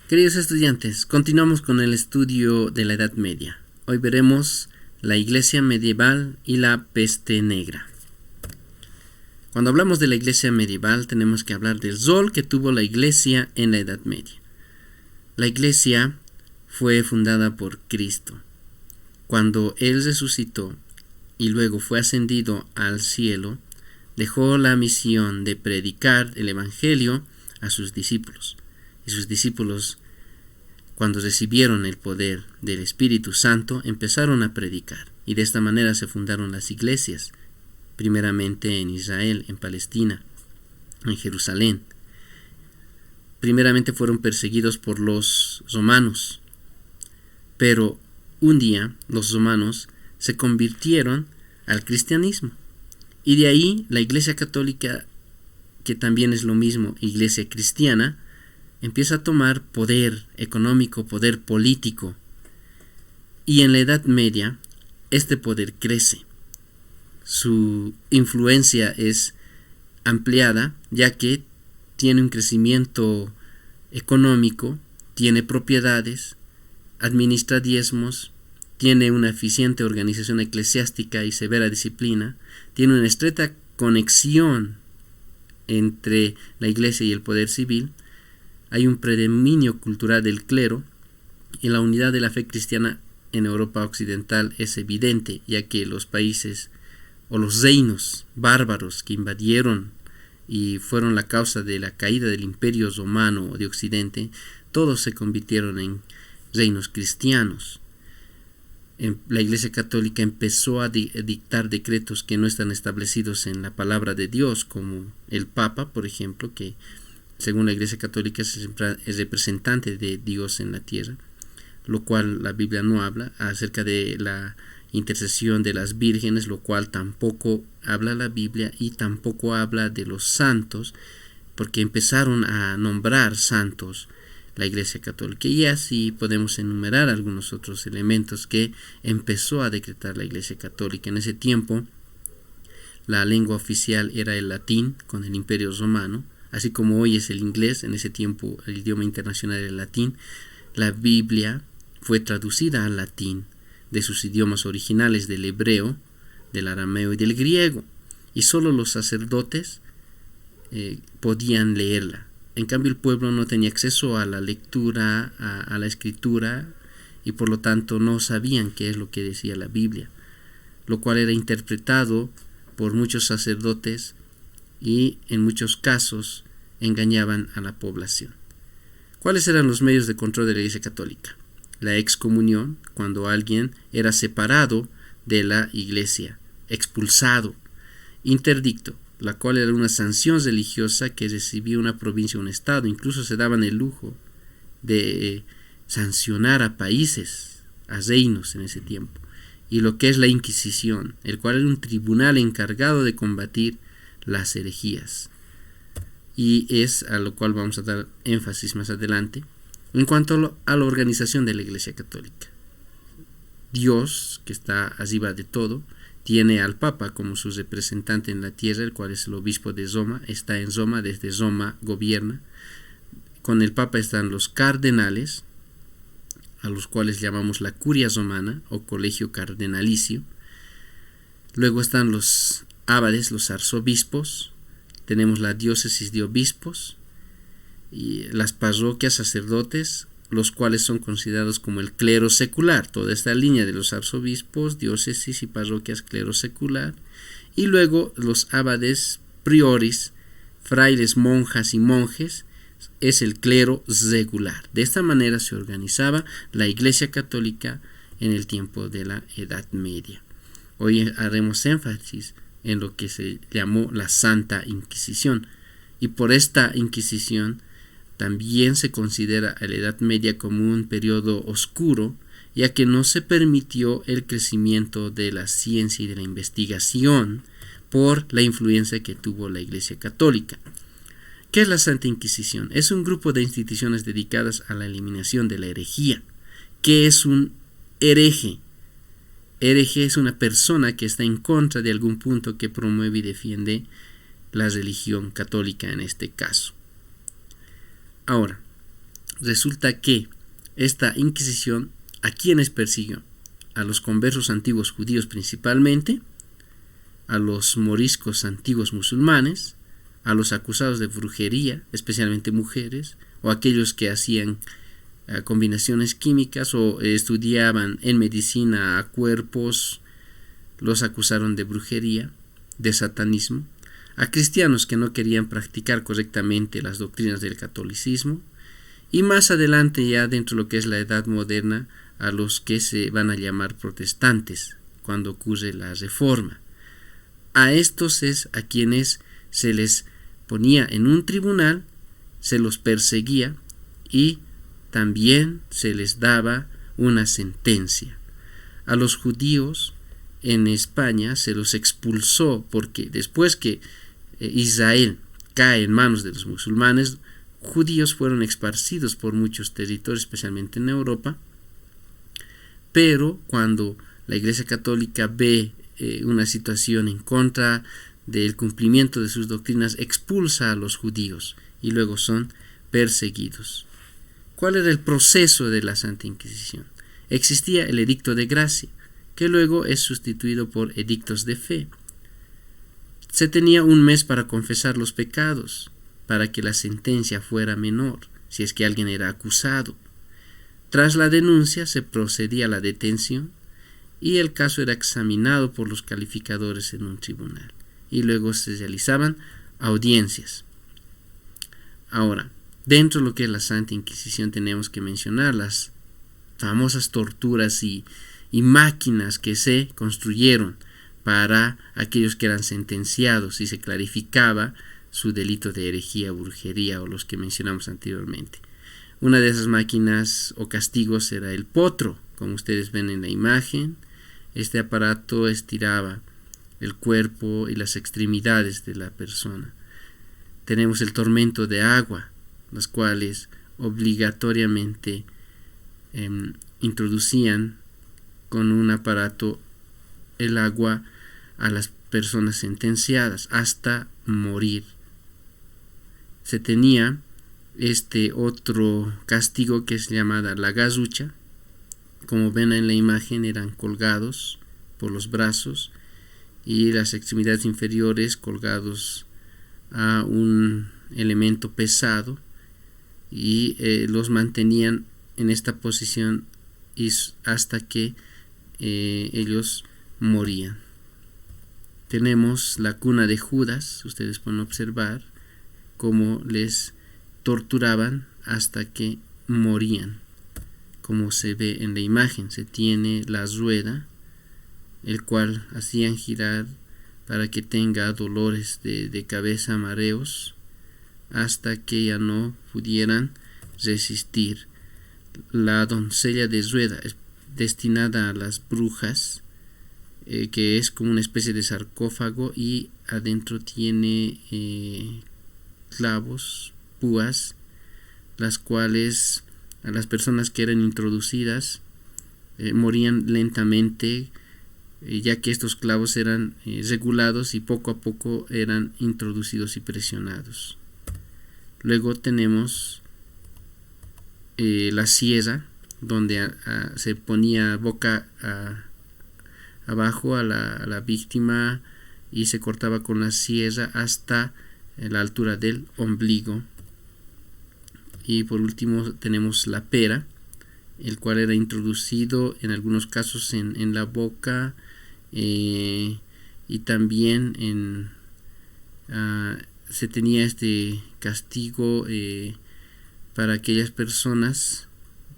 Queridos estudiantes, continuamos con el estudio de la Edad Media. Hoy veremos la Iglesia medieval y la peste negra. Cuando hablamos de la Iglesia medieval, tenemos que hablar del rol que tuvo la Iglesia en la Edad Media. La Iglesia fue fundada por Cristo. Cuando Él resucitó y luego fue ascendido al cielo, dejó la misión de predicar el Evangelio a sus discípulos. Y sus discípulos, cuando recibieron el poder del Espíritu Santo, empezaron a predicar. Y de esta manera se fundaron las iglesias, primeramente en Israel, en Palestina, en Jerusalén. Primeramente fueron perseguidos por los romanos, pero un día los romanos se convirtieron al cristianismo. Y de ahí la Iglesia Católica, que también es lo mismo, Iglesia Cristiana, empieza a tomar poder económico, poder político. Y en la Edad Media, este poder crece. Su influencia es ampliada, ya que tiene un crecimiento económico, tiene propiedades, administra diezmos, tiene una eficiente organización eclesiástica y severa disciplina, tiene una estrecha conexión entre la Iglesia y el poder civil. Hay un predominio cultural del clero y la unidad de la fe cristiana en Europa occidental es evidente, ya que los países o los reinos bárbaros que invadieron y fueron la causa de la caída del Imperio Romano de Occidente, todos se convirtieron en reinos cristianos. La Iglesia Católica empezó a dictar decretos que no están establecidos en la palabra de Dios, como el Papa, por ejemplo, que según la Iglesia Católica es representante de Dios en la tierra, lo cual la Biblia no habla, acerca de la intercesión de las vírgenes, lo cual tampoco habla la Biblia, y tampoco habla de los santos, porque empezaron a nombrar santos la Iglesia Católica, y así podemos enumerar algunos otros elementos que empezó a decretar la Iglesia Católica. En ese tiempo la lengua oficial era el latín con el Imperio Romano, así como hoy es el inglés. En ese tiempo el idioma internacional era el latín. La Biblia fue traducida al latín de sus idiomas originales, del hebreo, del arameo y del griego, y solo los sacerdotes podían leerla. En cambio, el pueblo no tenía acceso a la lectura, a la escritura, y por lo tanto no sabían qué es lo que decía la Biblia, lo cual era interpretado por muchos sacerdotes y en muchos casos engañaban a la población. ¿Cuáles eran los medios de control de la Iglesia Católica? La excomunión, cuando alguien era separado de la Iglesia, expulsado. Interdicto, la cual era una sanción religiosa que recibía una provincia o un estado. Incluso se daban el lujo de sancionar a países, a reinos en ese tiempo. Y lo que es la Inquisición, el cual era un tribunal encargado de combatir las herejías. Y es a lo cual vamos a dar énfasis más adelante. En cuanto a la organización de la Iglesia Católica, Dios, que está arriba de todo, tiene al Papa como su representante en la tierra, el cual es el obispo de Roma, está en Roma, desde Roma gobierna. Con el Papa están los cardenales, a los cuales llamamos la curia romana o colegio cardenalicio. Luego están los abades, los arzobispos. Tenemos la diócesis de obispos y las parroquias, sacerdotes, los cuales son considerados como el clero secular. Toda esta línea de los arzobispos, diócesis y parroquias, clero secular. Y luego los abades, prioris, frailes, monjas y monjes, es el clero regular. De esta manera se organizaba la Iglesia Católica en el tiempo de la Edad Media. Hoy haremos énfasis en lo que se llamó la Santa Inquisición, y por esta Inquisición también se considera a la Edad Media como un periodo oscuro, ya que no se permitió el crecimiento de la ciencia y de la investigación por la influencia que tuvo la Iglesia Católica. ¿Qué es la Santa Inquisición? Es un grupo de instituciones dedicadas a la eliminación de la herejía. ¿Qué es un hereje? Hereje es una persona que está en contra de algún punto que promueve y defiende la religión católica en este caso. Ahora, resulta que esta Inquisición, ¿a quiénes persiguió? A los conversos antiguos judíos principalmente, a los moriscos antiguos musulmanes, a los acusados de brujería, especialmente mujeres, o aquellos que hacían combinaciones químicas o estudiaban en medicina a cuerpos, los acusaron de brujería, de satanismo, a cristianos que no querían practicar correctamente las doctrinas del catolicismo, y más adelante, ya dentro de lo que es la Edad Moderna, a los que se van a llamar protestantes cuando ocurre la Reforma. A estos es a quienes se les ponía en un tribunal, se los perseguía y también se les daba una sentencia. A los judíos en España se los expulsó porque después que Israel cae en manos de los musulmanes, judíos fueron esparcidos por muchos territorios, especialmente en Europa, pero cuando la Iglesia Católica ve una situación en contra del cumplimiento de sus doctrinas, expulsa a los judíos y luego son perseguidos. ¿Cuál era el proceso de la Santa Inquisición? Existía el edicto de gracia, que luego es sustituido por edictos de fe. Se tenía un mes para confesar los pecados, para que la sentencia fuera menor, si es que alguien era acusado. Tras la denuncia se procedía a la detención y el caso era examinado por los calificadores en un tribunal y luego se realizaban audiencias. Ahora, dentro de lo que es la Santa Inquisición tenemos que mencionar las famosas torturas y máquinas que se construyeron para aquellos que eran sentenciados y se clarificaba su delito de herejía, brujería o los que mencionamos anteriormente. Una de esas máquinas o castigos era el potro, como ustedes ven en la imagen. Este aparato estiraba el cuerpo y las extremidades de la persona. Tenemos el tormento de agua, las cuales obligatoriamente introducían con un aparato el agua a las personas sentenciadas hasta morir. Se tenía este otro castigo que es llamada la gazucha. Como ven en la imagen, eran colgados por los brazos y las extremidades inferiores colgados a un elemento pesado y los mantenían en esta posición hasta que ellos morían. Tenemos la cuna de Judas, ustedes pueden observar cómo les torturaban hasta que morían. Como se ve en la imagen, se tiene la rueda, el cual hacían girar para que tenga dolores de cabeza, mareos, hasta que ya no pudieran resistir. La doncella de rueda es destinada a las brujas, que es como una especie de sarcófago y adentro tiene clavos, púas, las cuales a las personas que eran introducidas morían lentamente, ya que estos clavos eran regulados y poco a poco eran introducidos y presionados. Luego tenemos la sierra, donde se ponía boca abajo a la víctima y se cortaba con la sierra hasta la altura del ombligo. Y por último tenemos la pera, el cual era introducido en algunos casos en la boca y también se tenía este castigo para aquellas personas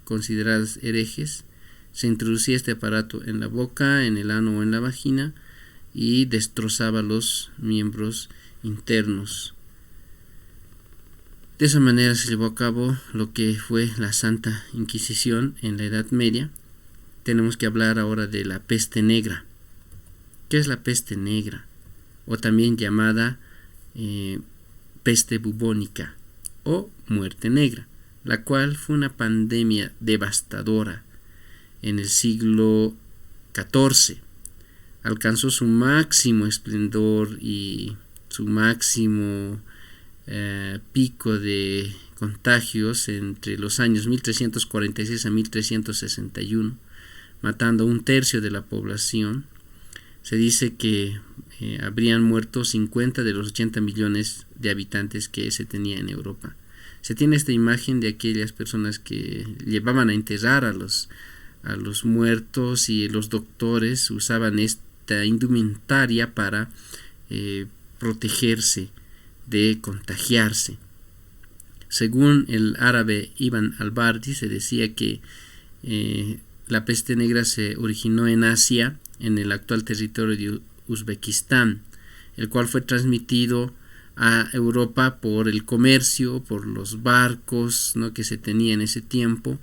consideradas herejes. Se introducía este aparato en la boca, en el ano o en la vagina y destrozaba los miembros internos. De esa manera se llevó a cabo lo que fue la Santa Inquisición en la Edad Media. Tenemos que hablar ahora de la peste negra. ¿Qué es la peste negra? O también llamada peste bubónica o muerte negra, la cual fue una pandemia devastadora en el siglo XIV. Alcanzó su máximo esplendor y su máximo pico de contagios entre los años 1346 a 1361, matando a 1/3 de la población. Se dice que habrían muerto 50 de los 80 millones de habitantes que se tenía en Europa. Se tiene esta imagen de aquellas personas que llevaban a enterrar a los muertos, y los doctores usaban esta indumentaria para protegerse de contagiarse. Según el árabe Ibn al-Bardi, se decía que la peste negra se originó en Asia, en el actual territorio de Uzbekistán, el cual fue transmitido a Europa por el comercio, por los barcos, ¿no?, que se tenía en ese tiempo,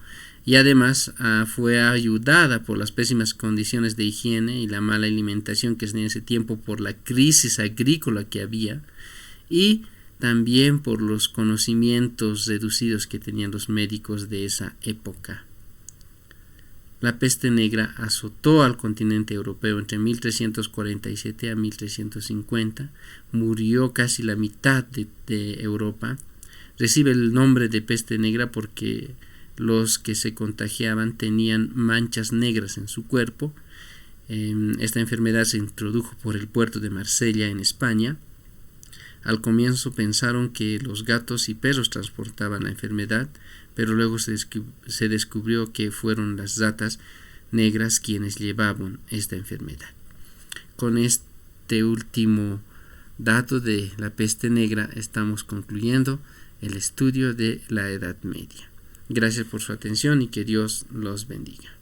y además fue ayudada por las pésimas condiciones de higiene y la mala alimentación que se tenía en ese tiempo, por la crisis agrícola que había, y también por los conocimientos reducidos que tenían los médicos de esa época. La peste negra azotó al continente europeo entre 1347 a 1350, murió casi la mitad de Europa. Recibe el nombre de peste negra porque los que se contagiaban tenían manchas negras en su cuerpo. Esta enfermedad se introdujo por el puerto de Marsella, en España. Al comienzo pensaron que los gatos y perros transportaban la enfermedad, pero luego se descubrió que fueron las ratas negras quienes llevaban esta enfermedad. Con este último dato de la peste negra estamos concluyendo el estudio de la Edad Media. Gracias por su atención y que Dios los bendiga.